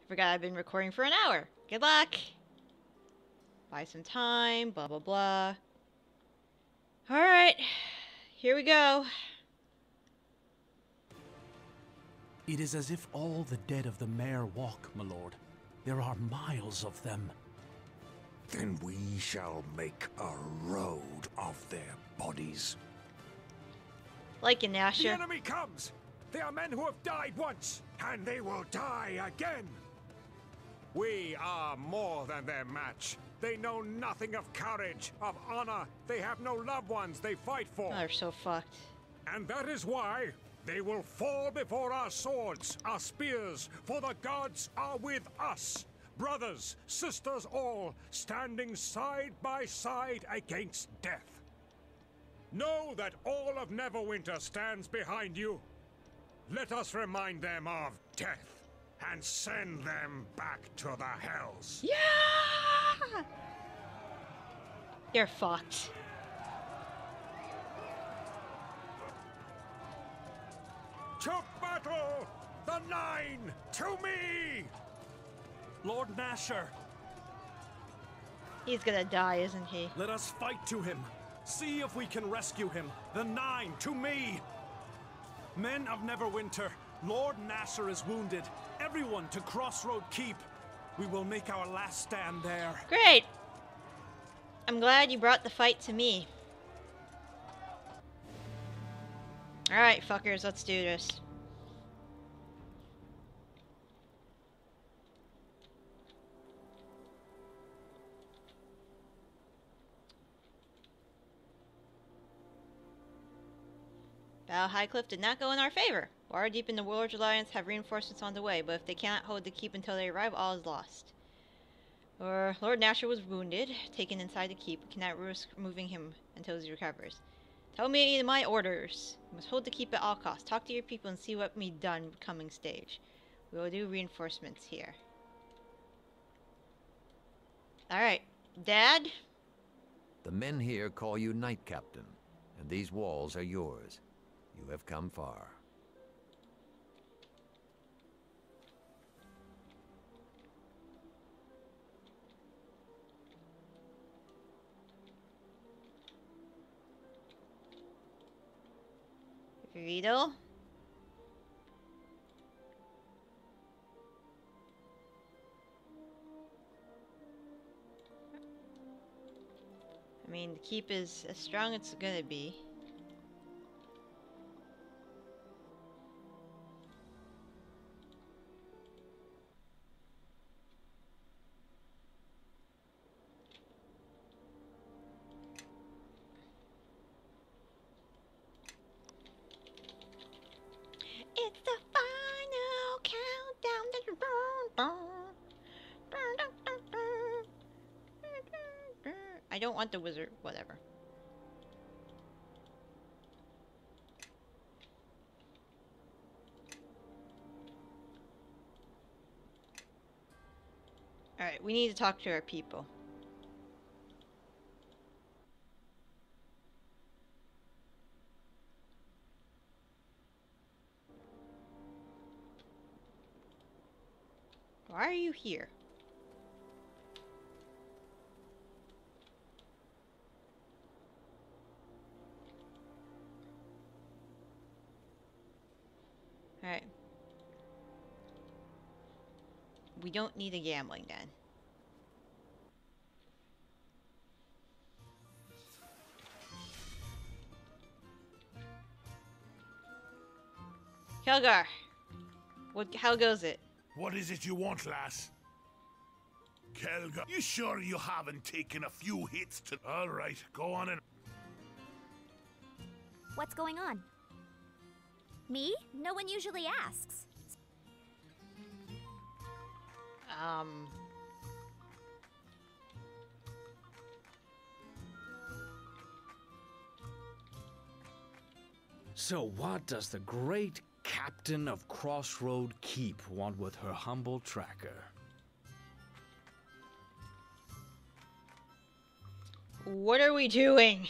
Forgot I've been recording for an hour. Good luck. Buy some time, blah blah blah. Alright, here we go. It is as if all the dead of the mare walk, my lord. There are miles of them. Then we shall make a road of their bodies. Like a Nasher. The enemy comes! They are men who have died once, and they will die again! We are more than their match. They know nothing of courage, of honor. They have no loved ones they fight for. Oh, they're so fucked. And that is why they will fall before our swords, our spears, for the gods are with us. Brothers, sisters all, standing side by side against death. Know that all of Neverwinter stands behind you. Let us remind them of death and send them back to the hells. Yeah! You're fucked. To battle! The Nine! To me! Lord Nasher, He's gonna die, isn't he? let us fight to him. See if we can rescue him. The Nine, to me! Men of Neverwinter, Lord Nasher is wounded. Everyone to Crossroad Keep. We will make our last stand there. Great! I'm glad you brought the fight to me. Alright, fuckers, let's do this. Battle Highcliff did not go in our favor. Far deep in the Warlord's Alliance have reinforcements on the way, but if they cannot hold the keep until they arrive, all is lost. Lord Nasher was wounded, taken inside the keep. We cannot risk moving him until he recovers. Tell me my orders. You must hold the keep at all costs. Talk to your people and see what can be done coming stage. We will do reinforcements here. Alright. Dad? The men here call you Knight Captain, and these walls are yours. You have come far. Riddle? I mean, the keep is as strong as it's gonna be. It's the final countdown. I don't want the wizard. Whatever. Alright, we need to talk to our people. Why are you here? Alright. We don't need a gambling den. Kelgar! How goes it? What is it you want, lass? Kelga, you sure you haven't taken a few hits to... All right, go on and... What's going on? Me? No one usually asks. So what does the great captain of Crossroad Keep want with her humble tracker? What are we doing?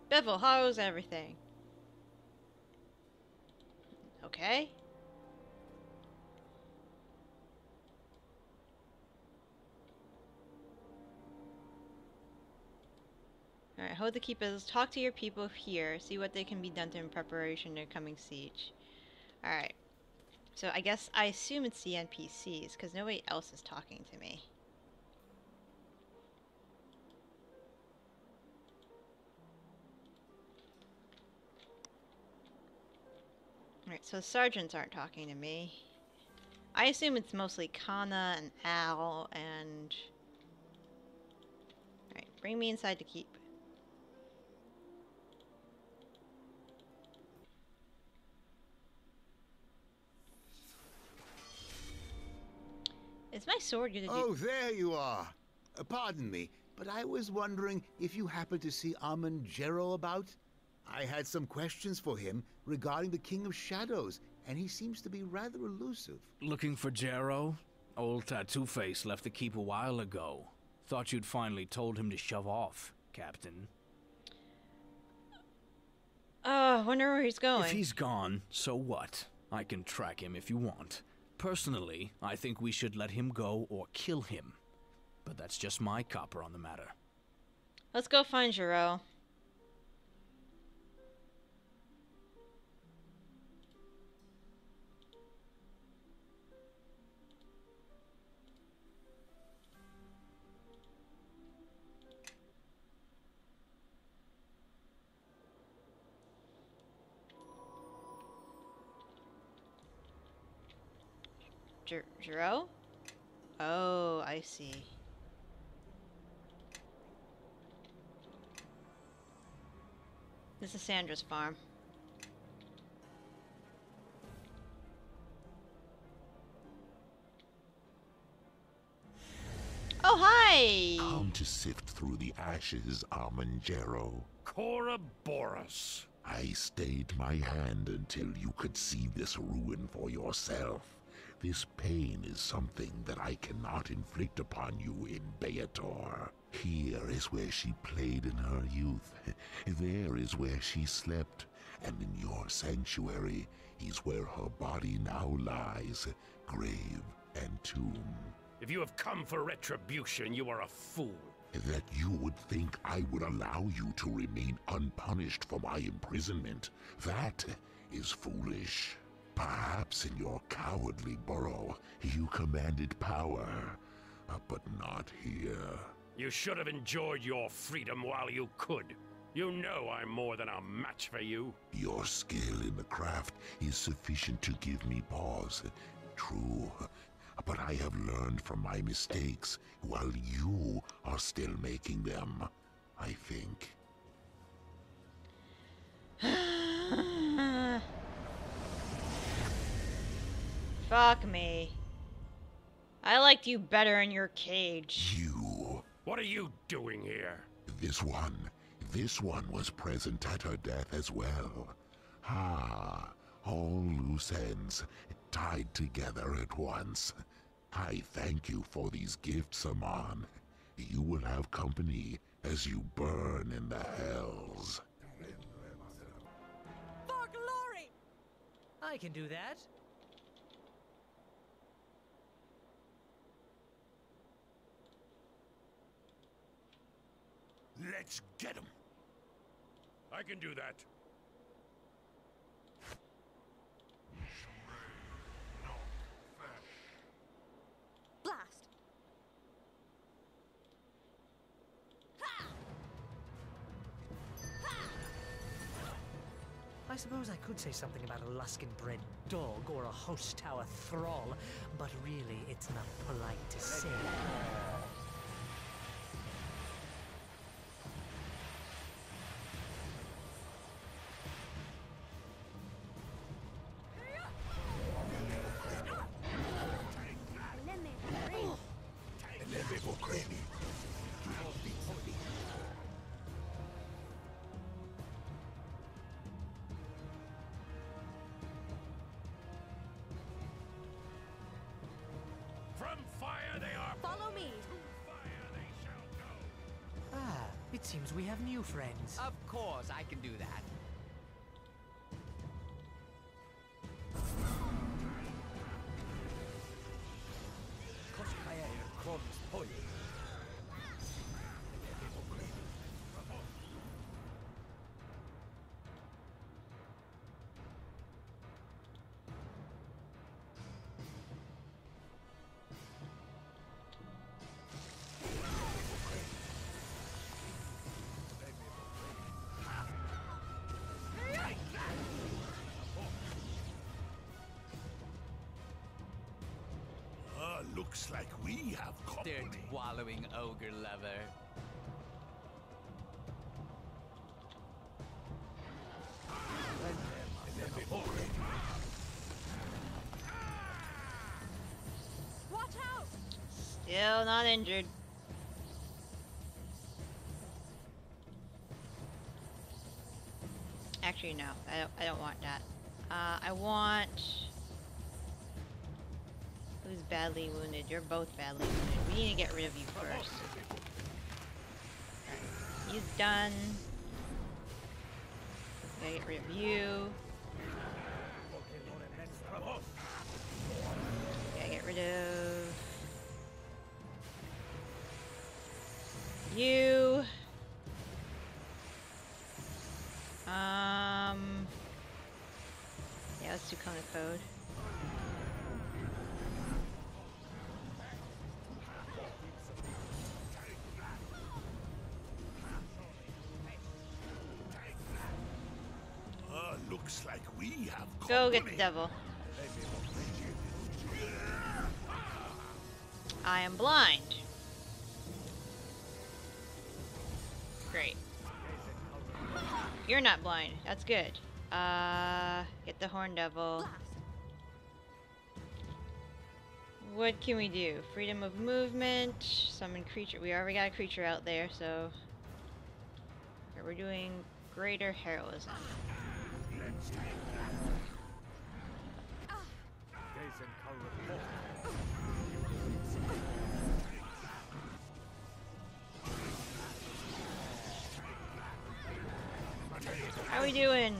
Bevel, how's everything? Okay. Alright, hold the keepers. Talk to your people here. See what they can be done in preparation for coming siege. Alright. So I guess I assume it's the NPCs, because nobody else is talking to me. Alright, so sergeants aren't talking to me. I assume it's mostly Kana and Al and... Alright, bring me inside to keep. Is my sword gonna do... Oh, there you are. Pardon me, but I was wondering if you happened to see Armangero about? I had some questions for him regarding the King of Shadows, and he seems to be rather elusive. Looking for Jero? Old Tattoo Face left the keep a while ago. Thought you'd finally told him to shove off, Captain. Wonder where he's going. If he's gone, so what? I can track him if you want. Personally, I think we should let him go or kill him. But that's just my copper on the matter. Let's go find Jero. Jero? Oh, I see. This is Sandra's farm. Oh, hi! Come to sift through the ashes, Armangero. Corroborus. I stayed my hand until you could see this ruin for yourself. This pain is something that I cannot inflict upon you in Beator. Here is where she played in her youth. There is where she slept. And in your sanctuary is where her body now lies, grave and tomb. If you have come for retribution, you are a fool. That you would think I would allow you to remain unpunished for my imprisonment, that is foolish. Perhaps in your cowardly burrow, you commanded power, but not here. You should have enjoyed your freedom while you could. You know I'm more than a match for you. Your skill in the craft is sufficient to give me pause. True, but I have learned from my mistakes while you are still making them, I think. Fuck me. I liked you better in your cage. You. What are you doing here? This one was present at her death as well. Ah, all loose ends tied together at once. I thank you for these gifts, Aman. You will have company as you burn in the hells. For glory! I can do that. Let's get him. I can do that. Blast! I suppose I could say something about a Luskin-bred dog or a host tower thrall, but really it's not polite to say. It seems we have new friends. Of course, I can do that. Looks like we have company. Dirt-wallowing ogre lover. Watch out! Still not injured. Actually, no. I don't want that. I want... Who's badly wounded? You're both badly wounded. We need to get rid of you first. Right. He's done. Gotta get rid of you. Gotta get rid of... you. Yeah, let's do Cone of Code. Looks like we have company. Go get the devil. I am blind. Great. You're not blind. That's good. Get the horn devil. What can we do? Freedom of movement. Summon creature. We already got a creature out there, so... Okay, we're doing greater heroism. How we doing?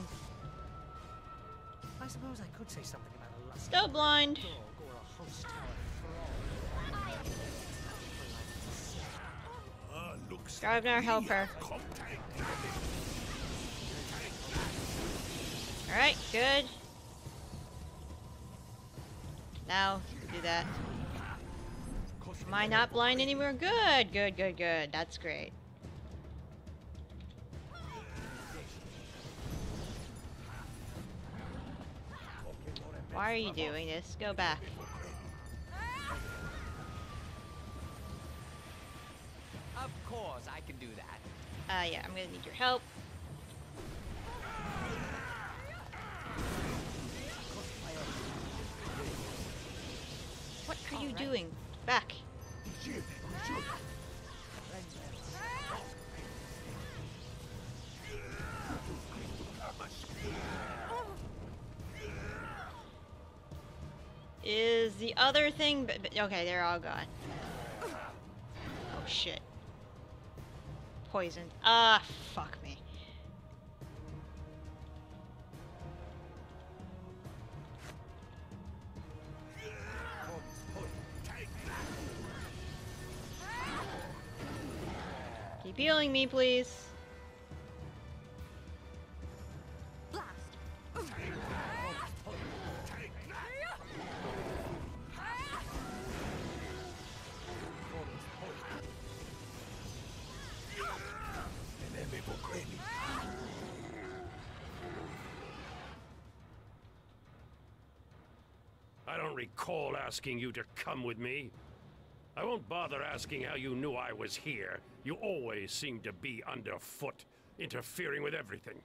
I suppose I could say something about a lust Still blind. dog or a host tower thrall. Looks Grabnar, help her. Alright, good. Now, do that. Am I not blind anymore? Good, good, good, good. That's great. Why are you doing this? Go back. Of course, I can do that. Yeah, I'm gonna need your help. What are you doing? Back. Is the other thing... Okay, they're all gone. Oh, shit. Poisoned. Ah, fuck me. Keep healing me, please. I don't recall asking you to come with me. I won't bother asking how you knew I was here. You always seem to be underfoot, interfering with everything.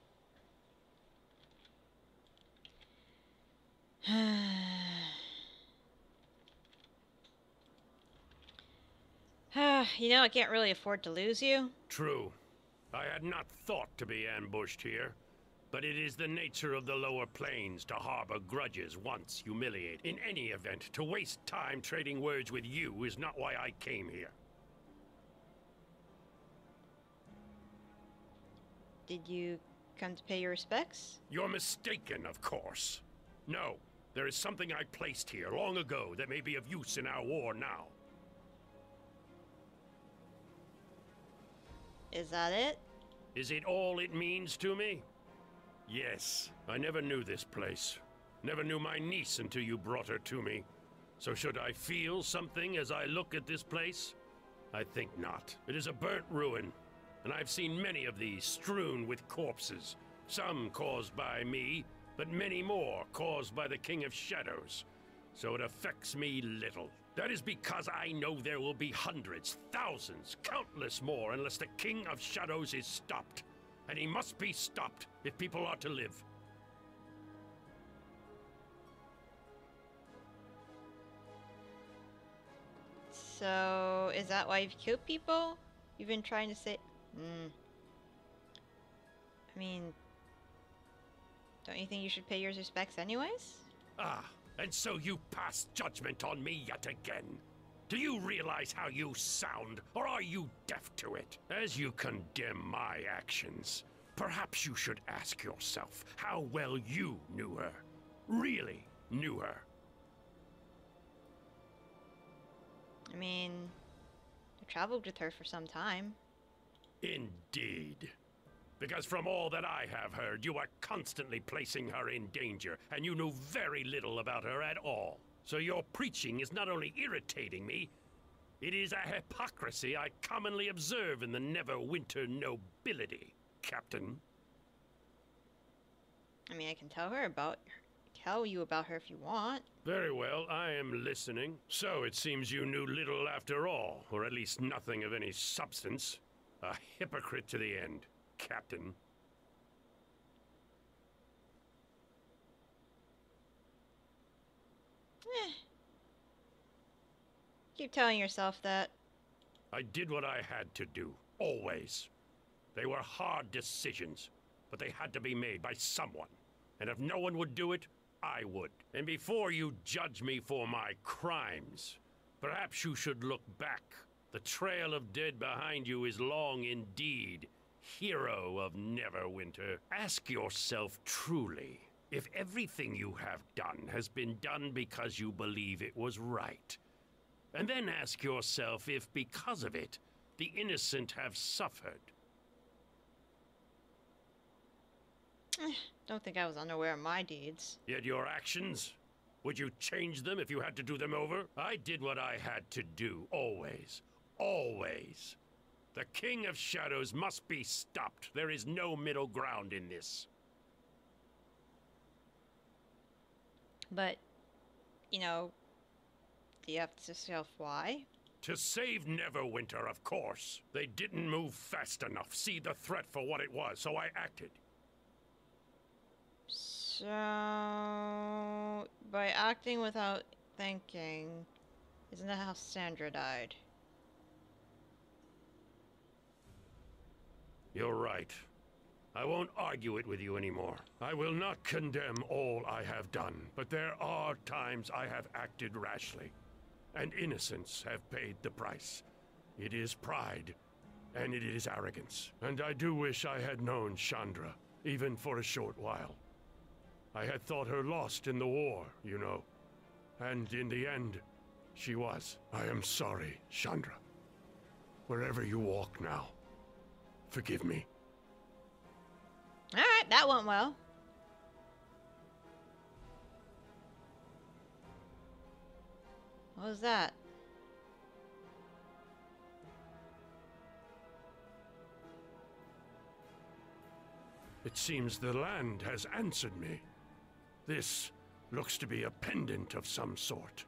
You know, I can't really afford to lose you. True. I had not thought to be ambushed here. But it is the nature of the lower planes to harbor grudges once humiliated. In any event, to waste time trading words with you is not why I came here. Did you come to pay your respects? You're mistaken, of course. No, there is something I placed here long ago that may be of use in our war now. Is that it? Is it all it means to me? Yes, I never knew this place. Never knew my niece until you brought her to me. So should I feel something as I look at this place? I think not. It is a burnt ruin, and I've seen many of these strewn with corpses. Some caused by me, but many more caused by the King of Shadows. So it affects me little. That is because I know there will be hundreds, thousands, countless more unless the King of Shadows is stopped. And he must be stopped if people are to live. So, is that why you've killed people? You've been trying to say... I mean... Don't you think you should pay your respects anyways? Ah, and so you pass judgment on me yet again. Do you realize how you sound, or are you deaf to it? As you condemn my actions, perhaps you should ask yourself how well you knew her. Really knew her. I mean, I traveled with her for some time. Indeed. Because from all that I have heard, you are constantly placing her in danger, and you knew very little about her at all. So your preaching is not only irritating me, it is a hypocrisy I commonly observe in the Neverwinter nobility, Captain. I mean, I can tell you about her if you want. Very well, I am listening. So it seems you knew little after all, or at least nothing of any substance. A hypocrite to the end, Captain. Keep telling yourself that. I did what I had to do, always. They were hard decisions, but they had to be made by someone. And if no one would do it, I would. And before you judge me for my crimes, perhaps you should look back. The trail of dead behind you is long indeed. Hero of Neverwinter, ask yourself truly if everything you have done has been done because you believe it was right. And then ask yourself if, because of it, the innocent have suffered. Don't think I was unaware of my deeds. Yet your actions? Would you change them if you had to do them over? I did what I had to do, always. Always. The King of Shadows must be stopped. There is no middle ground in this. But, you know, do you have to yourself why? To save Neverwinter, of course. They didn't move fast enough, see the threat for what it was, so I acted. So, by acting without thinking, isn't that how Sandra died? You're right. I won't argue it with you anymore. I will not condemn all I have done, but there are times I have acted rashly, and innocents have paid the price. It is pride, and it is arrogance. And I do wish I had known Chandra, even for a short while. I had thought her lost in the war, you know. And in the end, she was. I am sorry, Chandra. Wherever you walk now, forgive me. Alright, that went well. What was that? It seems the land has answered me. This looks to be a pendant of some sort.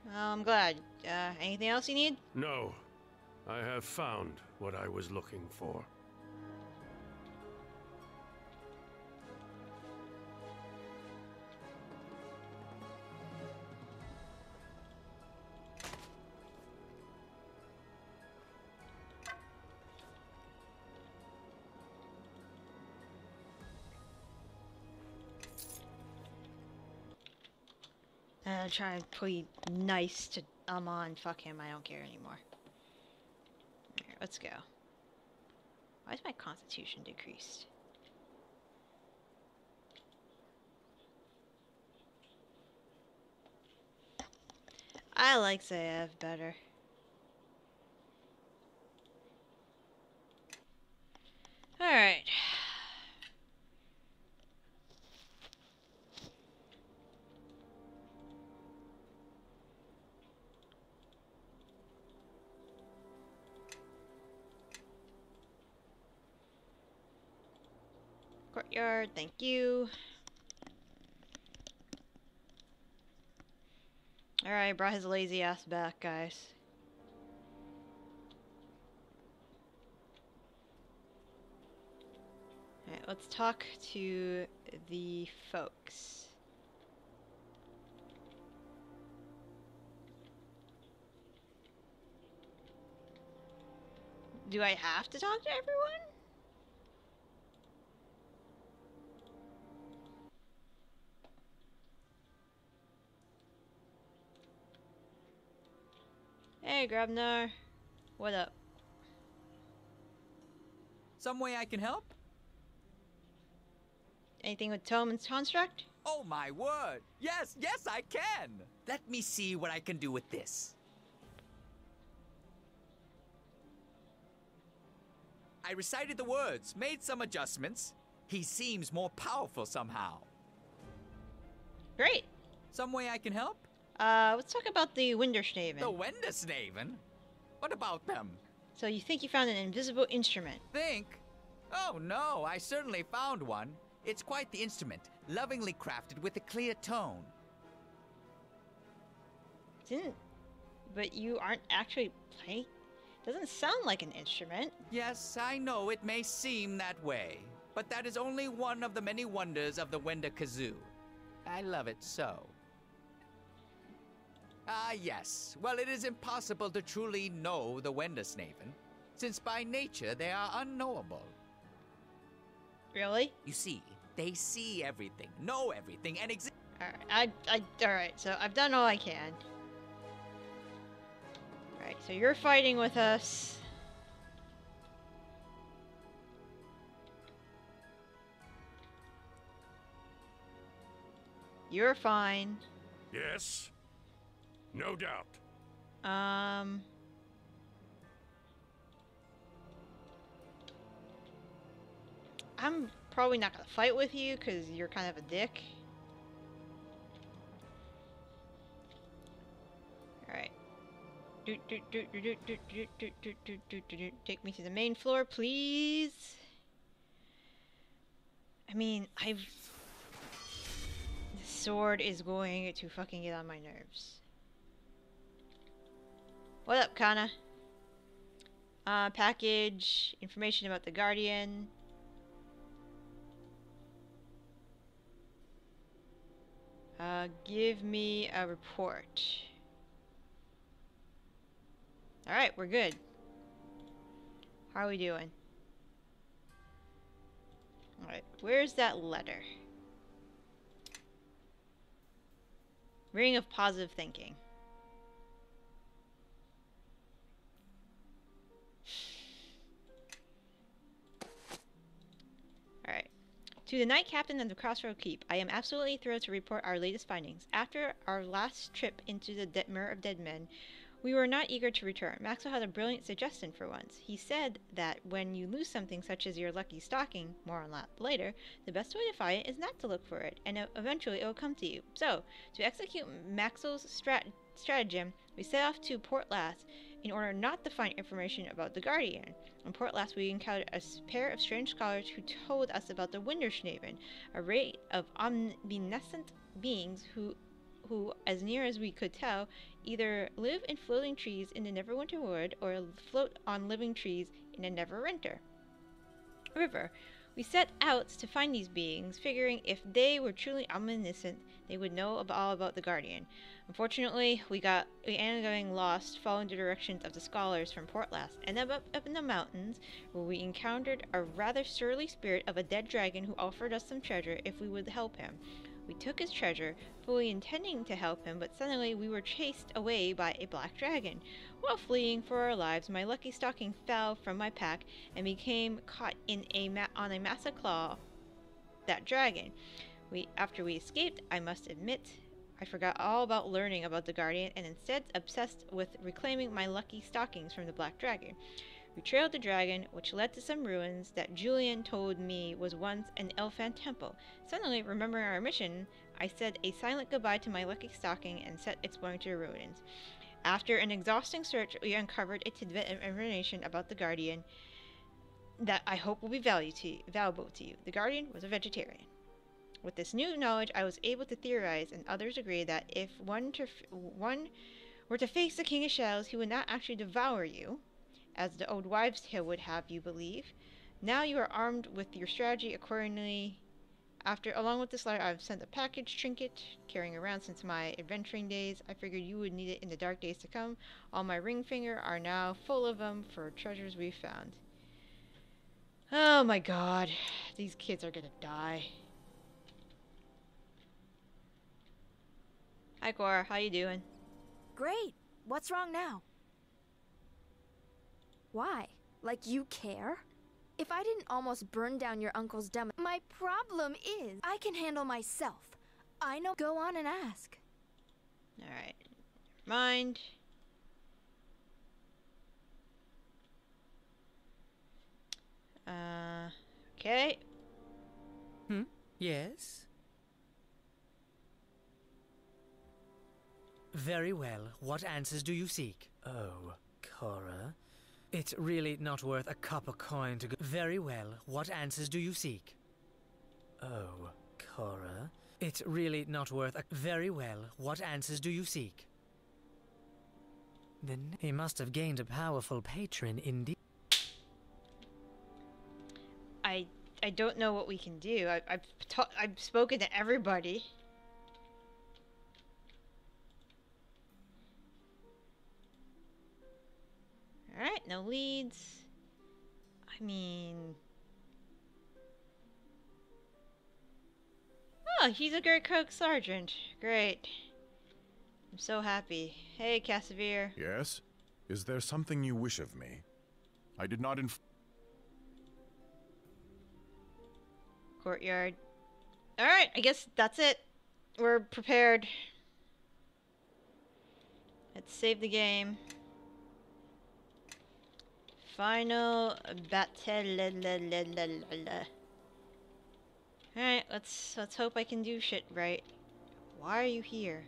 Well, I'm glad. Anything else you need? No. I have found what I was looking for. Try and play nice to Amon. Fuck him, I don't care anymore. Alright, let's go. Why is my constitution decreased? I like Zaev better. Alright. Courtyard, thank you. Alright, brought his lazy ass back, guys. Alright, let's talk to the folks. Do I have to talk to everyone? Hey, Grabnar. What up? Some way I can help? Anything with tome and construct? Oh my word! Yes, yes I can! Let me see what I can do with this. I recited the words, made some adjustments. He seems more powerful somehow. Great. Some way I can help? Let's talk about the Windersnaven. The Windersnaven? What about them? So you think you found an invisible instrument? Think? Oh no, I certainly found one. It's quite the instrument, lovingly crafted with a clear tone. But you aren't actually playing? Doesn't sound like an instrument. Yes, I know it may seem that way, but that is only one of the many wonders of the Wender Kazoo. I love it so. Ah, yes. Well, it is impossible to truly know the Wendersnaven, since by nature they are unknowable. Really? You see, they see everything, know everything, and exist. Alright, so I've done all I can. Alright, so you're fighting with us. You're fine. Yes. No doubt. I'm probably not gonna fight with you because you're kind of a dick. Alright. Take me to the main floor, please. I mean, the sword is going to fucking get on my nerves. What up, Kana? Package, information about the Guardian. Give me a report. Alright, we're good. How are we doing? Alright, where's that letter? Ring of positive thinking. Alright. To the Knight Captain of the Crossroad Keep, I am absolutely thrilled to report our latest findings. After our last trip into the Mir of Dead Men, we were not eager to return. Maxwell had a brilliant suggestion for once. He said that when you lose something such as your lucky stocking, more on that later, the best way to find it is not to look for it, and eventually it will come to you. So, to execute Maxwell's stratagem, we set off to Port Lass in order not to find information about the Guardian. On Port Lass, we encountered a pair of strange scholars who told us about the Windersnaven, a race of omniscient beings who, as near as we could tell, either live in floating trees in the Neverwinter Wood or float on living trees in a Neverwinter River. We set out to find these beings, figuring if they were truly omniscient, they would know all about the Guardian. Unfortunately, we ended up getting lost following the directions of the scholars from Port Lass, and up in the mountains, where we encountered a rather surly spirit of a dead dragon who offered us some treasure if we would help him. We took his treasure, fully intending to help him, but suddenly we were chased away by a black dragon. While fleeing for our lives, my lucky stocking fell from my pack and became caught in on a massive claw. That dragon. After we escaped, I must admit, I forgot all about learning about the Guardian and instead obsessed with reclaiming my lucky stockings from the black dragon. We trailed the dragon, which led to some ruins that Julian told me was once an elven temple. Suddenly, remembering our mission, I said a silent goodbye to my lucky stocking and set exploring to the ruins. After an exhausting search, we uncovered a tidbit of information about the Guardian that I hope will be valuable to you. The Guardian was a vegetarian. With this new knowledge, I was able to theorize, and others agree that if one were to face the King of Shadows, he would not actually devour you, as the old wives' tale would have you believe. Now you are armed with your strategy accordingly. Along with this letter, I've sent a package trinket, carrying around since my adventuring days. I figured you would need it in the dark days to come. All my ring finger are now full of them for treasures we found. Oh my god, these kids are gonna die. Hi Cora, how you doing? Great. What's wrong now? Why? Like you care? If I didn't almost burn down your uncle's dumb... My problem is, I can handle myself. I know... Go on and ask. Alright. Mind. Okay. Yes? Very well. What answers do you seek? Oh, Cora. It's really not worth a copper coin to go... Very well. What answers do you seek? Oh, Cora. It's really not worth a... Very well. What answers do you seek? Then he must have gained a powerful patron indeed. I don't know what we can do. I've spoken to everybody. Alright, no leads. I mean... Oh, he's a great cook sergeant. Great. I'm so happy. Hey, Casimir. Yes? Is there something you wish of me? I did not Courtyard. Alright, I guess that's it. We're prepared. Let's save the game. Final battle. Alright, let's hope I can do shit right. Why are you here?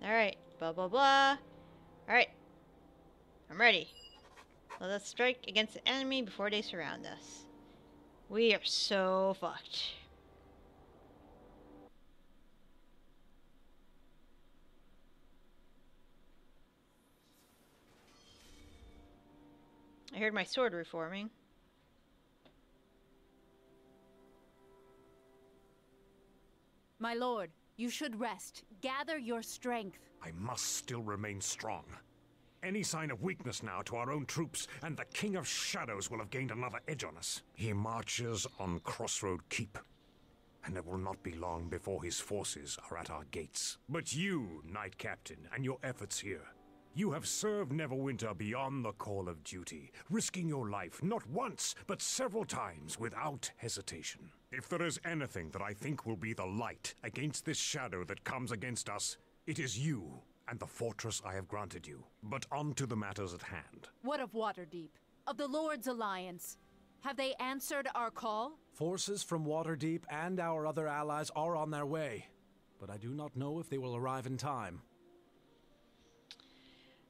Alright, blah blah blah. Alright. I'm ready. Let us strike against the enemy before they surround us. We are so fucked. I heard my sword reforming. My lord, you should rest. Gather your strength. I must still remain strong. Any sign of weakness now to our own troops, and the King of Shadows will have gained another edge on us. He marches on Crossroad Keep, and it will not be long before his forces are at our gates. But you, Knight Captain, and your efforts here, you have served Neverwinter beyond the call of duty, risking your life not once, but several times without hesitation. If there is anything that I think will be the light against this shadow that comes against us, it is you and the fortress I have granted you. But on to the matters at hand. What of Waterdeep? Of the Lord's Alliance? Have they answered our call? Forces from Waterdeep and our other allies are on their way, but I do not know if they will arrive in time.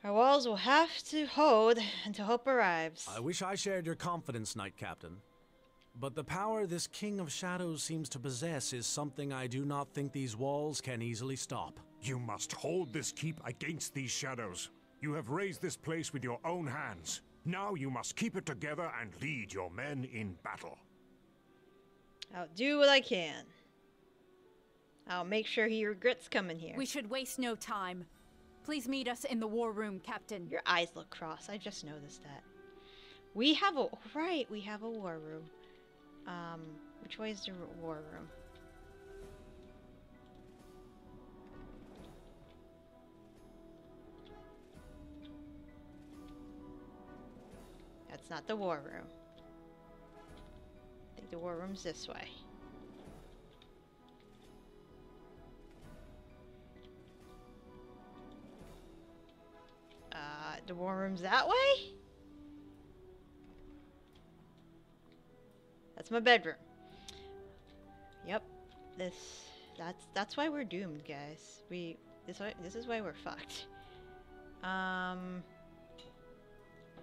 Our walls will have to hold until hope arrives. I wish I shared your confidence, Knight Captain. But the power this King of Shadows seems to possess is something I do not think these walls can easily stop. You must hold this keep against these shadows. You have raised this place with your own hands. Now you must keep it together and lead your men in battle. I'll do what I can. I'll make sure he regrets coming here. We should waste no time. Please meet us in the war room, Captain. Your eyes look cross. I just noticed that. We have a... Right, we have a war room. Which way is the war room? That's not the war room. I think the war room's this way. The war room's that way? That's my bedroom. Yep. That's why we're doomed, guys. This is why we're fucked.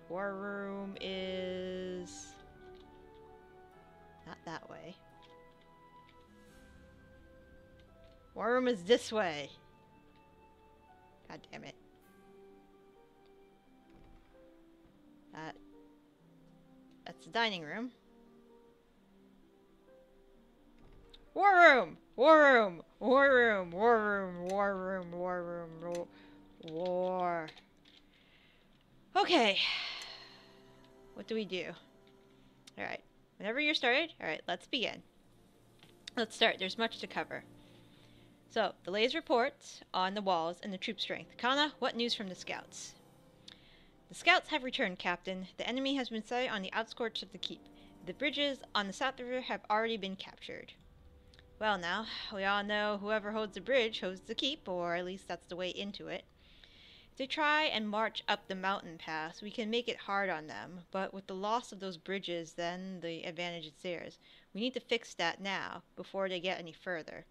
War room is not that way. War room is this way. God damn it. That's the dining room. War room! War room! War room! War room! War room! War room! War. Okay. What do we do? Alright. Whenever you're started, alright, let's begin. Let's start. There's much to cover. So, the latest reports on the walls and the troop strength. Kana, what news from the scouts? The scouts have returned, Captain. The enemy has been sighted on the outskirts of the keep. The bridges on the South River have already been captured. Well now, we all know whoever holds the bridge holds the keep, or at least that's the way into it. If they try and march up the mountain pass, we can make it hard on them, but with the loss of those bridges, then the advantage is theirs. We need to fix that now, before they get any further.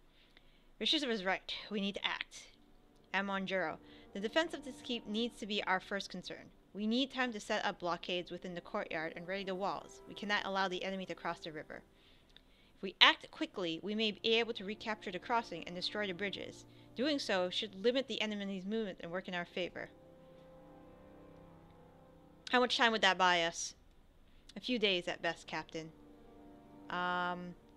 Rishiza was right. We need to act. Amonjuro, the defense of this keep needs to be our first concern. We need time to set up blockades within the courtyard and ready the walls. We cannot allow the enemy to cross the river. If we act quickly, we may be able to recapture the crossing and destroy the bridges. Doing so should limit the enemy's movement and work in our favor. How much time would that buy us? A few days at best, Captain.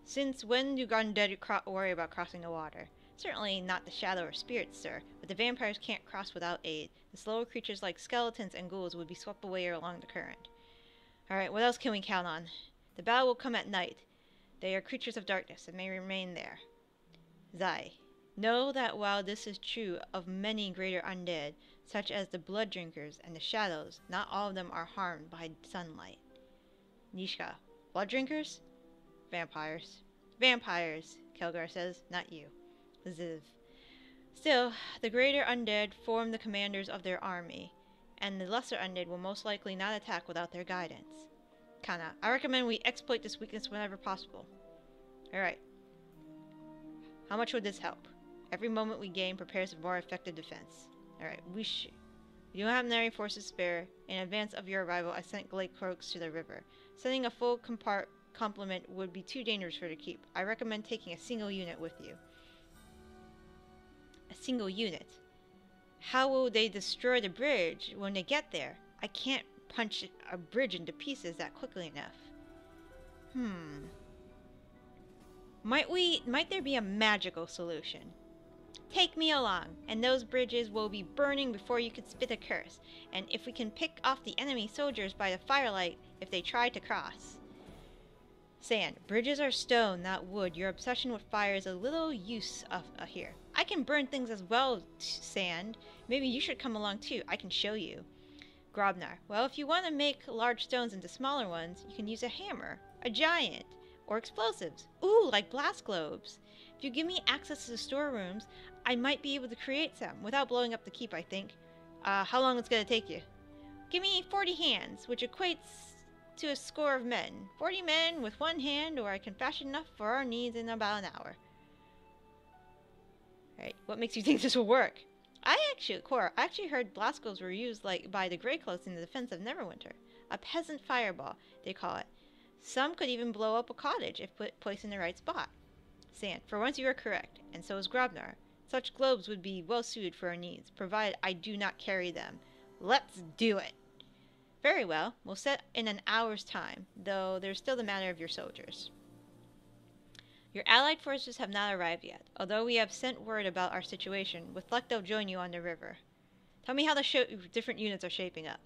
Since when do Grandiose worry about crossing the water? Certainly not the shadow or spirits, sir, but the vampires can't cross without aid. The slower creatures like skeletons and ghouls would be swept away along the current. Alright, what else can we count on? The battle will come at night. They are creatures of darkness and may remain there. Zai, know that while this is true of many greater undead, such as the blood drinkers and the shadows, not all of them are harmed by sunlight. Nishka, blood drinkers? Vampires. Vampires, Kelgar says, not you. Ziv. Still, the greater undead form the commanders of their army, and the lesser undead will most likely not attack without their guidance. Kana, I recommend we exploit this weakness whenever possible. Alright. How much would this help? Every moment we gain prepares a more effective defense. Alright, we don't have many forces spare. In advance of your arrival, I sent Glade Cloaks to the river. Sending a full complement would be too dangerous for the keep. I recommend taking a single unit with you. A single unit? How will they destroy the bridge when they get there? I can't punch a bridge into pieces that quickly enough. Might there be a magical solution? Take me along, and those bridges will be burning before you can spit a curse. And if we can pick off the enemy soldiers by the firelight if they try to cross. Sand, bridges are stone, not wood. Your obsession with fire is a little use of here. I can burn things as well, Sand. Maybe you should come along too. I can show you. Grobnar, well, if you want to make large stones into smaller ones, you can use a hammer, a giant, or explosives. Ooh, like blast globes. If you give me access to the storerooms, I might be able to create some without blowing up the keep, I think. How long it's gonna take you? Give me 40 hands, which equates to a score of men. 40 men with one hand, or I can fashion enough for our needs in about an hour. Alright, what makes you think this will work? I actually heard blast globes were used by the Greycloaks in the defense of Neverwinter. A peasant fireball, they call it. Some could even blow up a cottage if placed in the right spot. Sand, for once you are correct, and so is Grobnar. Such globes would be well suited for our needs, provided I do not carry them. Let's do it! Very well, we'll set in an hour's time, though there's still the matter of your soldiers. Your allied forces have not arrived yet, although we have sent word about our situation. With luck, they'll join you on the river. Tell me how the different units are shaping up.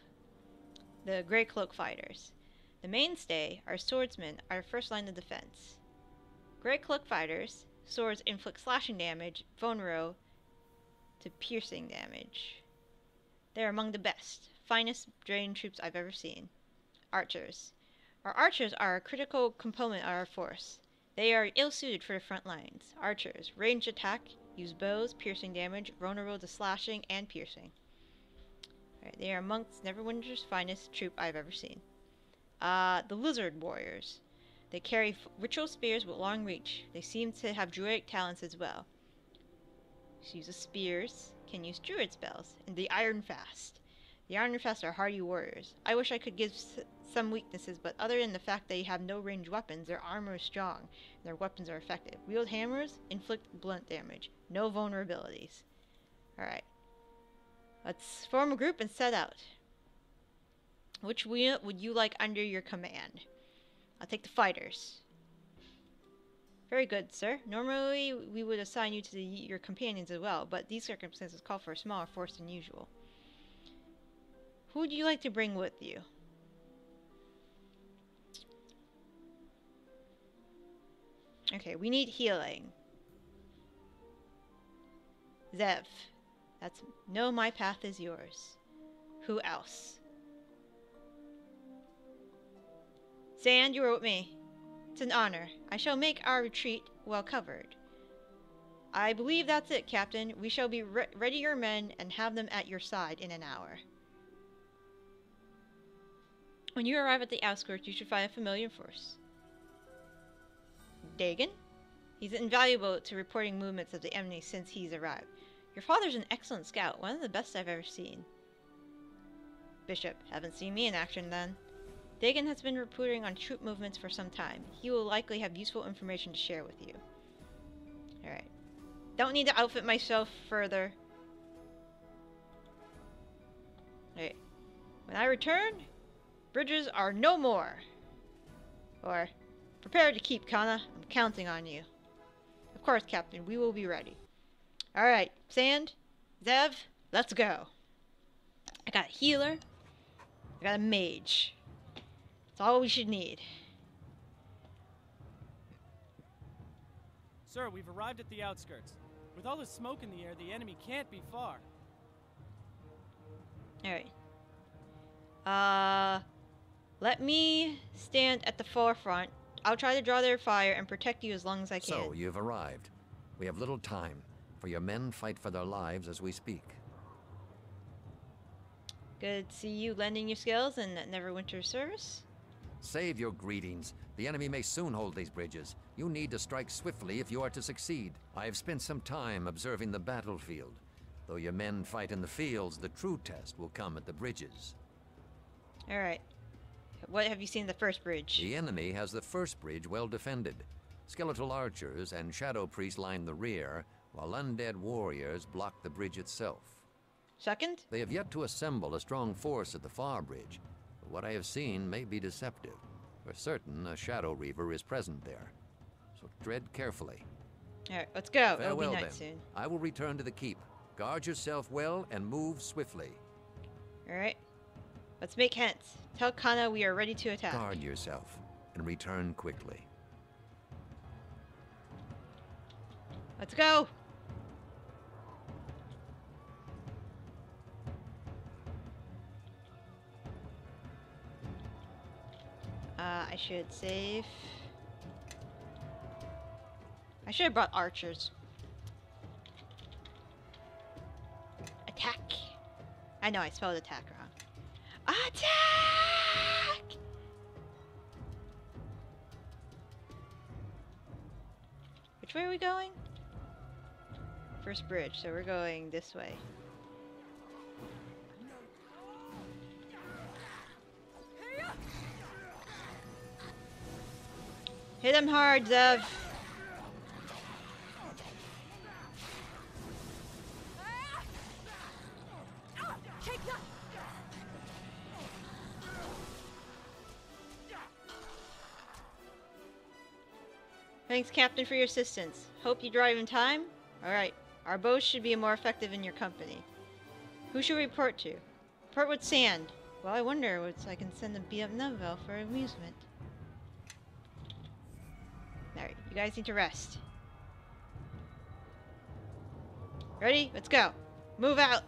The Grey Cloak fighters. The mainstay, our swordsmen, are first line of defense. Great Cloak fighters. Swords inflict slashing damage, vulnerable to piercing damage. They're among the best, finest drain troops I've ever seen. Archers. Our archers are a critical component of our force. They are ill-suited for the front lines. Archers. Ranged attack. Use bows, piercing damage, vulnerable to slashing and piercing. Alright, they are amongst Neverwinter's finest troop I've ever seen. The Lizard Warriors. They carry ritual spears with long reach. They seem to have druidic talents as well. Use of spears. Can use druid spells. And the Iron Fast. The Iron Fast are hardy warriors. I wish I could give some weaknesses, but other than the fact they have no ranged weapons, their armor is strong, and their weapons are effective. Wield hammers, inflict blunt damage. No vulnerabilities. Alright. Let's form a group and set out. Which unit would you like under your command? I'll take the fighters. Very good, sir. Normally, we would assign you to your companions as well, but these circumstances call for a smaller force than usual. Who would you like to bring with you? Okay, we need healing. Zev. That's no, my path is yours. Who else? Sand, you are with me. It's an honor. I shall make our retreat well covered. I believe that's it, Captain. We shall be ready your men and have them at your side in an hour. When you arrive at the outskirts, you should find a familiar force. Daeghun? He's invaluable to reporting movements of the enemy since he's arrived. Your father's an excellent scout, one of the best I've ever seen. Bishop, haven't seen me in action then. Daeghun has been reporting on troop movements for some time. He will likely have useful information to share with you. Alright. Don't need to outfit myself further. Alright. When I return, bridges are no more. Or, prepare to keep, Kana. I'm counting on you. Of course, Captain. We will be ready. Alright. Sand, Zev, let's go. I got a healer. I got a mage. That's all we should need. Sir, we've arrived at the outskirts. With all the smoke in the air, the enemy can't be far. Alright. Let me stand at the forefront. I'll try to draw their fire and protect you as long as I can. So, you've arrived. We have little time, for your men fight for their lives as we speak. Good to see you lending your skills in Neverwinter service. Save your greetings. The enemy may soon hold these bridges. You need to strike swiftly if you are to succeed. I have spent some time observing the battlefield. Though your men fight in the fields, the true test will come at the bridges. Alright. What have you seen the first bridge? The enemy has the first bridge well defended. Skeletal archers and shadow priests line the rear, while undead warriors block the bridge itself. Second? They have yet to assemble a strong force at the far bridge. But what I have seen may be deceptive. For certain, a shadow reaver is present there. So tread carefully. Alright, let's go. Farewell, It'll be night then. soon. I will return to the keep. Guard yourself well and move swiftly. Alright. Let's make hence. Tell Kana we are ready to attack. Guard yourself and return quickly. Let's go! I should save. I should have brought archers. Attack! I know I spelled attack wrong. Attack! Which way are we going? First bridge, so we're going this way. Hit him hard, Zev. Thanks, Captain, for your assistance. Hope you drive in time? Alright, our bows should be more effective in your company. Who should we report to? Report with Sand. Well, I wonder what I can send them beat up Novel for amusement. Alright, you guys need to rest. Ready? Let's go. Move out.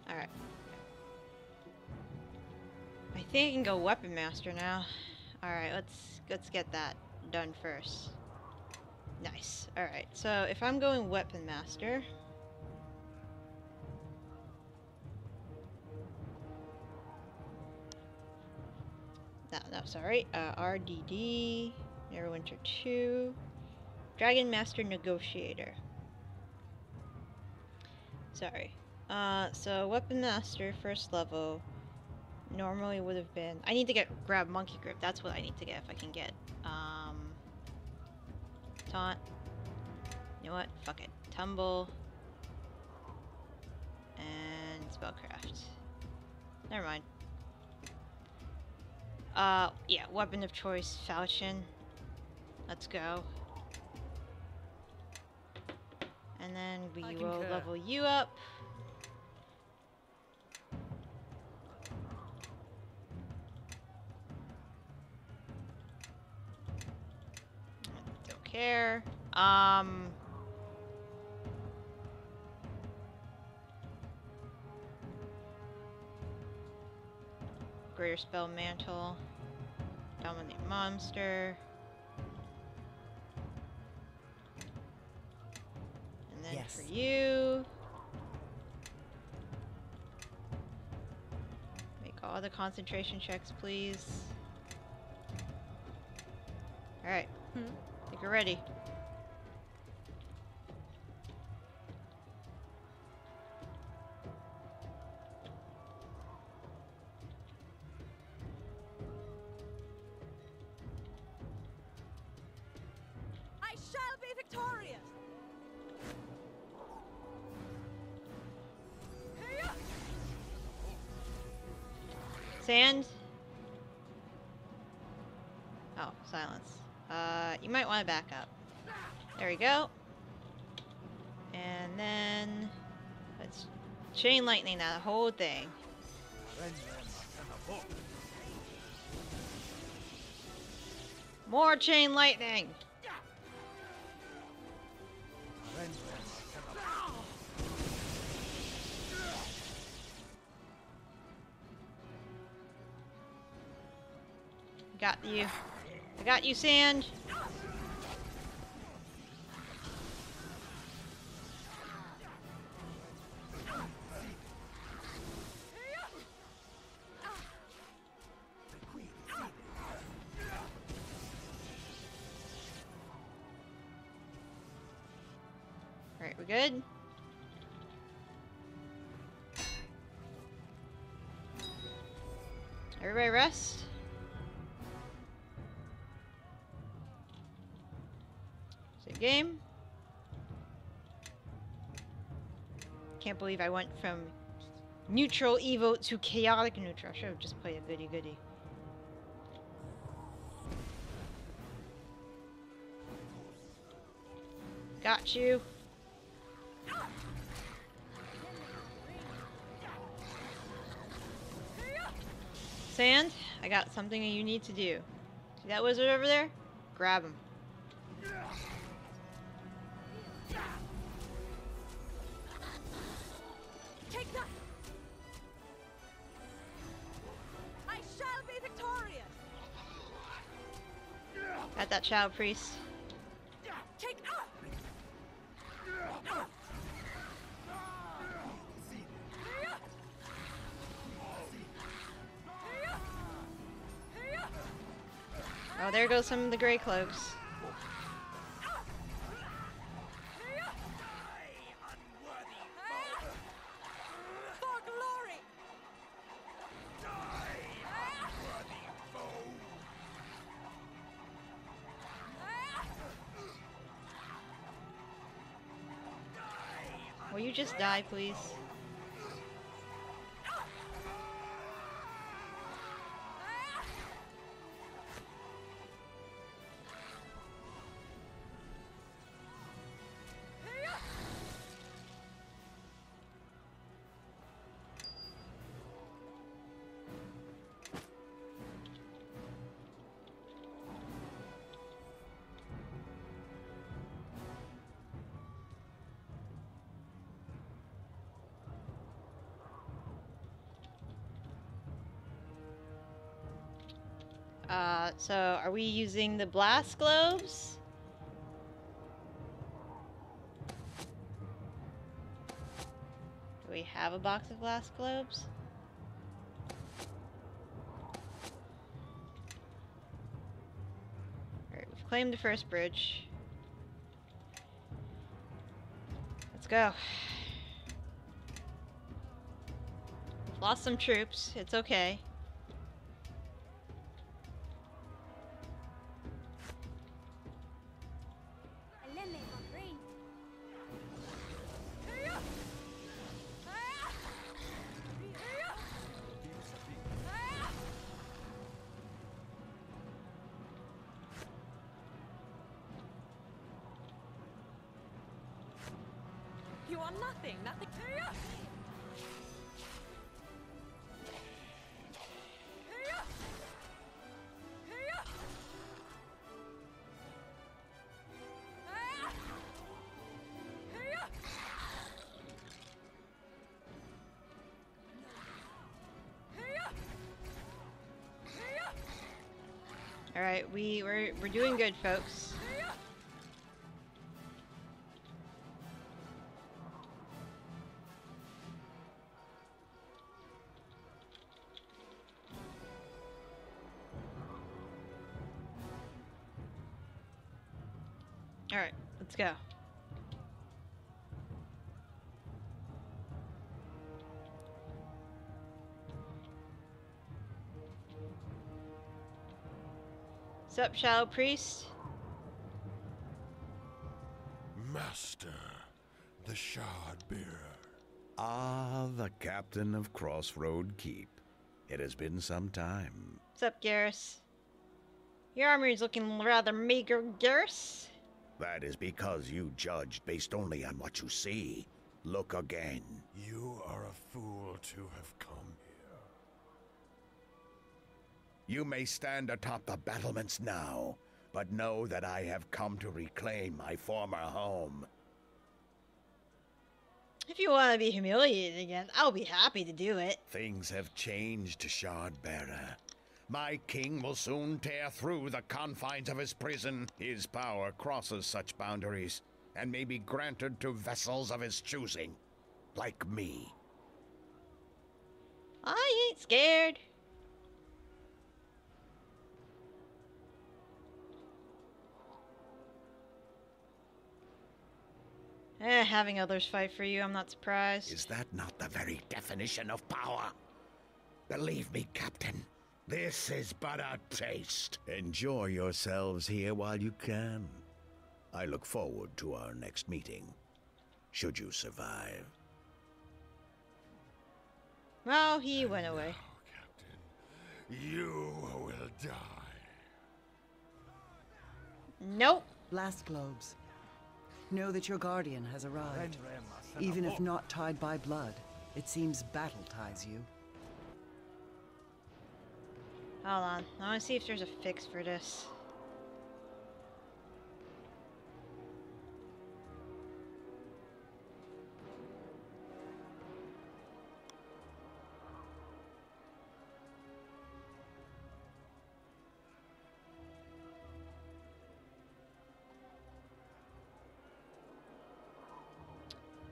Alright. I think I can go Weapon Master now. Alright, let's get that done first. Nice. Alright, so if I'm going Weapon Master... No, sorry. RDD, Neverwinter 2, Dragon Master Negotiator. Sorry. So Weapon Master, first level, normally would have been... I need to grab Monkey Grip. That's what I need to get if I can get. Taunt. You know what? Fuck it. Tumble. And Spellcraft. Never mind. Yeah, weapon of choice, Falchion. Let's go. And then we will level you up. Don't care. Greater Spell Mantle. Dominate Monster. And then for you... make all the concentration checks, please. Alright. I think we're ready. Sand? Oh, silence. You might want to back up. There we go. And then... let's chain lightning that whole thing. More chain lightning! Got you. I got you, Sand. Alright, we're good? Everybody rest. Save game. Can't believe I went from neutral Evo to chaotic neutral. I should have just played a goody goody. Got you. Sand, I got something you need to do. See that wizard over there? Grab him. Take that! I shall be victorious! Got that child priest. Take up! there goes some of the gray cloaks. Will you just die, please? So are we using the blast globes? Do we have a box of blast globes? Alright, we've claimed the first bridge. Let's go. Lost some troops, it's okay. You are nothing, nothing. All right, we're doing good, folks. All right, let's go. Sup, Shadow Priest? Master, the shard bearer. Ah, the captain of Crossroad Keep. It has been some time. Sup, Garrus? Your armor is looking rather meager, Garrus. That is because you judged based only on what you see. Look again. You are a fool to have come here. You may stand atop the battlements now, but know that I have come to reclaim my former home. If you want to be humiliated again, I'll be happy to do it. Things have changed, Shardbearer. My king will soon tear through the confines of his prison. His power crosses such boundaries, and may be granted to vessels of his choosing, like me. I ain't scared. Having others fight for you, I'm not surprised. Is that not the very definition of power? Believe me, Captain, this is but a taste. Enjoy yourselves here while you can. I look forward to our next meeting, should you survive. Well, he went away. Captain, you will die. Nope. Blast globes. Know that your guardian has arrived. Even if not tied by blood, it seems battle ties you. Hold on. I want to see if there's a fix for this.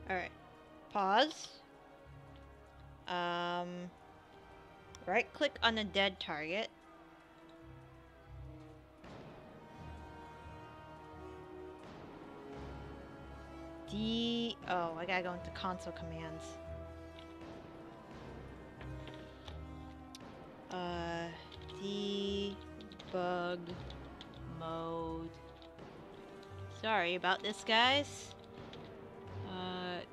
Alright. Pause. Right click on the dead target. Oh, I gotta go into console commands. Debug mode. Sorry about this, guys.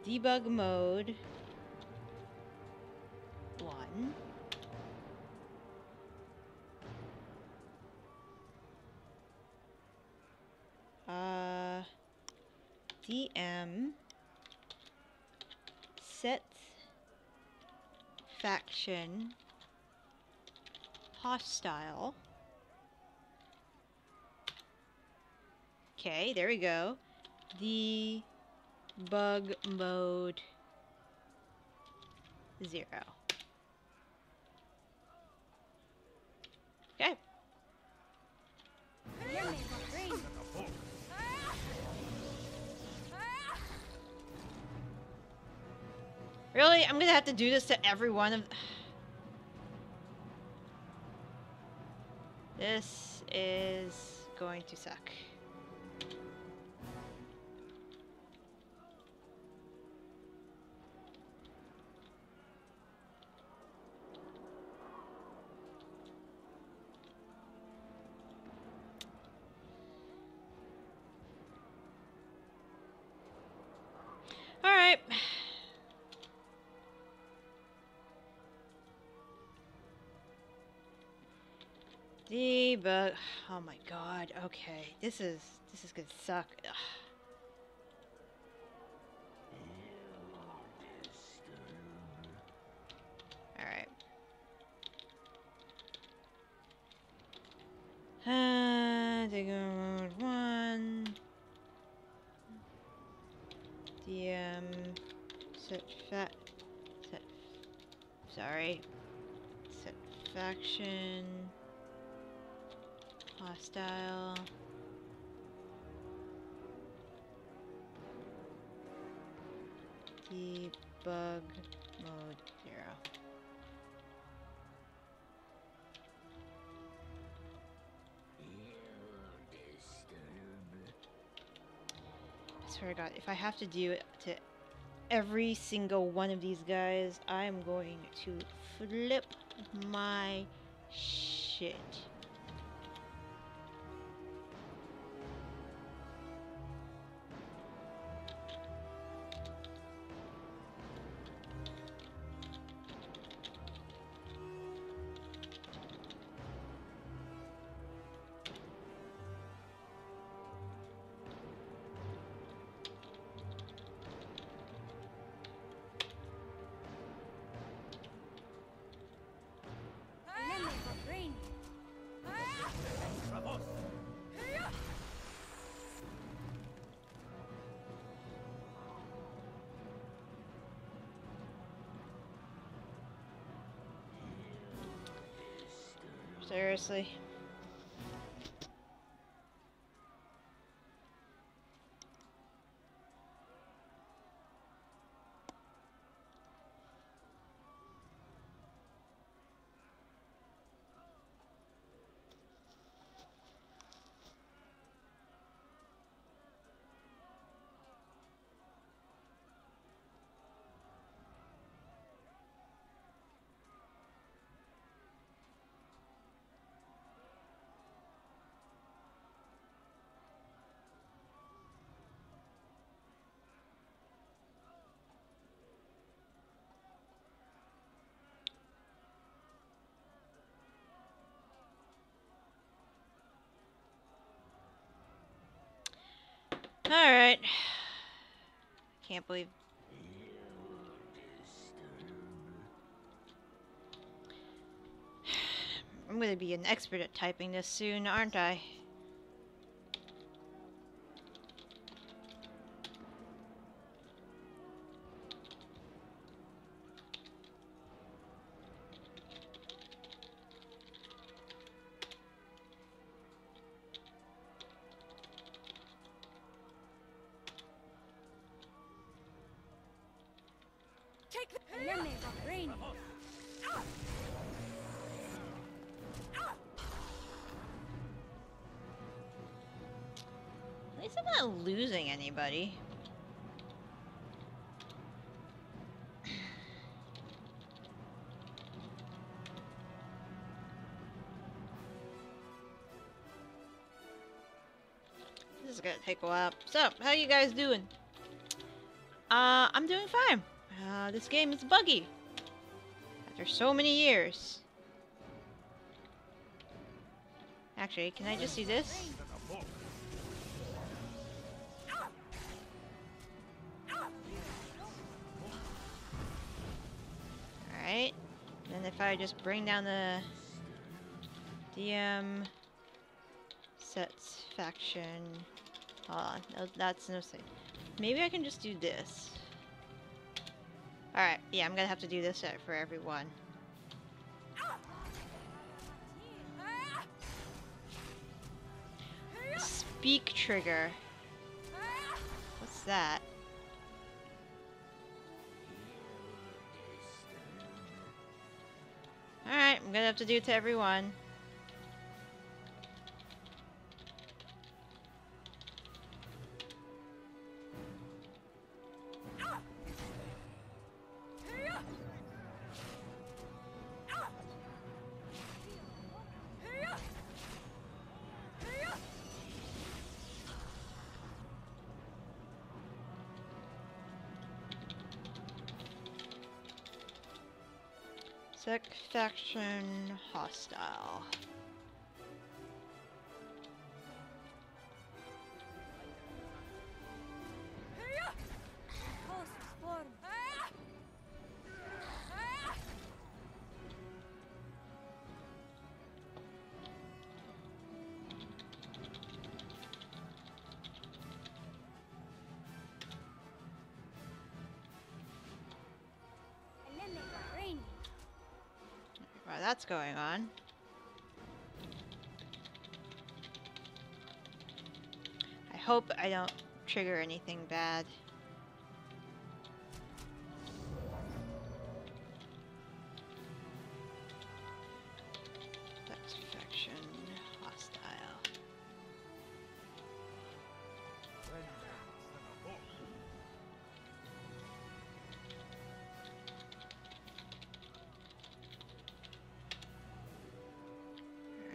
Debug mode 1. DM set faction hostile. Okay, there we go. Debug mode 0. Okay. Really? I'm gonna have to do this to every one of... This is going to suck. All right. Debug. Oh my god. Okay. This is gonna suck. Ugh. All right. Daeghun mode 1. DM set faction hostile debug mode 0. I swear to God, if I have to do it to every single one of these guys, I'm going to flip my shit. Seriously. Alright. Can't believe... I'm gonna be an expert at typing this soon, aren't I? At least I'm not losing anybody. is gonna take a while. So, how you guys doing? I'm doing fine. This game is buggy. After so many years. Actually, can I just see this? Alright. And if I just bring down the DM sets faction. Hold on. No, that's no thing. Maybe I can just do this. Alright, yeah, I'm gonna have to do this set for everyone. Speak trigger. What's that? Alright, I'm gonna have to do it to everyone. Sec faction hostile. Wow, that's going on. I hope I don't trigger anything bad. That's faction hostile.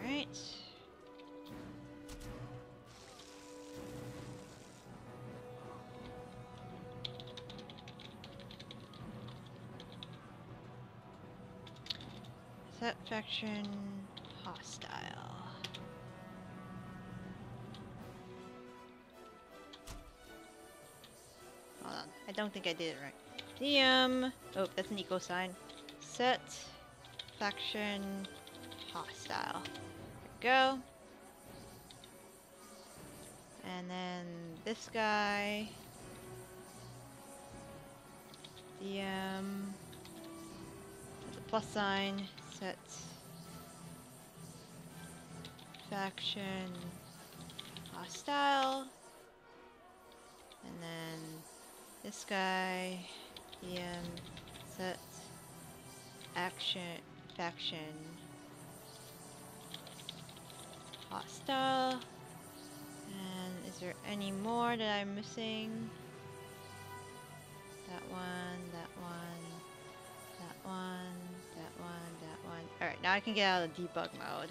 Alright. Set faction hostile. Hold on. I don't think I did it right. DM. Oh, that's an eco sign. Set faction hostile. There we go. And then this guy. DM. There's a plus sign. Set faction hostile. And then this guy. DM. Set action faction hostile. And is there any more that I'm missing? That one, that one, that one, that one, that one. Alright, now I can get out of debug mode.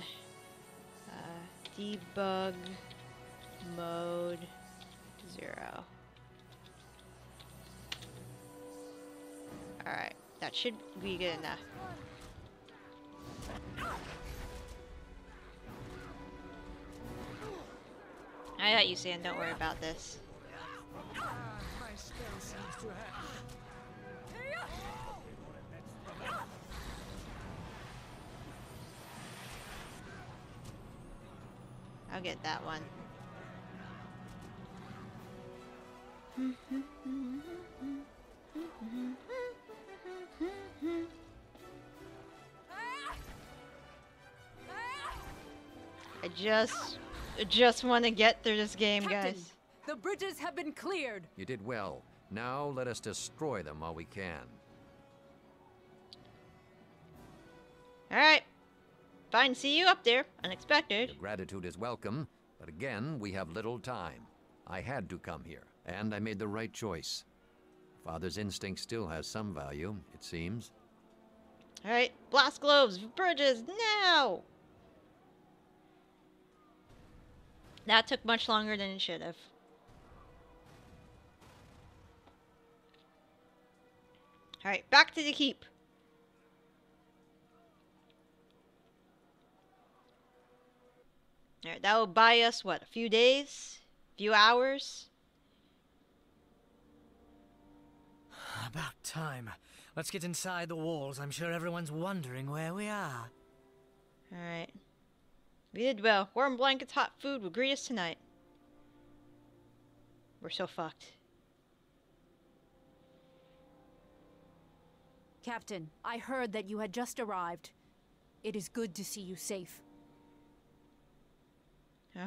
Debug mode 0. Alright, that should be good enough. I got you, Sam. Don't worry about this. I'll get that one. I just want to get through this game, Captain, guys. The bridges have been cleared. You did well. Now let us destroy them while we can. Alright. Fine, see you up there. Unexpected. Your gratitude is welcome, but again, we have little time. I had to come here, and I made the right choice. Father's instinct still has some value, it seems. Alright, blast globes, bridges, now! That took much longer than it should have. Alright, back to the keep. Alright, that will buy us, what, a few days? A few hours? About time. Let's get inside the walls. I'm sure everyone's wondering where we are. Alright. We did well. Warm blankets, hot food will greet us tonight. We're so fucked. Captain, I heard that you had just arrived. It is good to see you safe.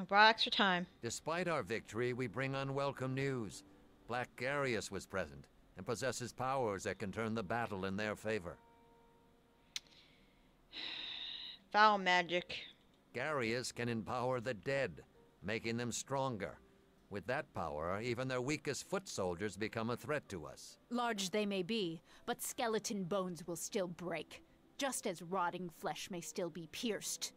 Brought extra time. Despite our victory, we bring unwelcome news. Black Garius was present, and possesses powers that can turn the battle in their favor. Foul magic. Garius can empower the dead, making them stronger. With that power, even their weakest foot soldiers become a threat to us. Large they may be, but skeleton bones will still break, just as rotting flesh may still be pierced.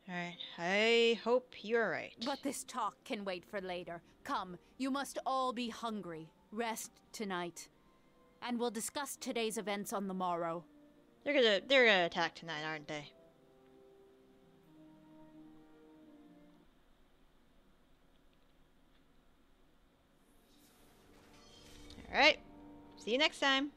Alright, I hope you're right. But this talk can wait for later. Come, you must all be hungry. Rest tonight. And we'll discuss today's events on the morrow. They're gonna attack tonight, aren't they? Alright. See you next time.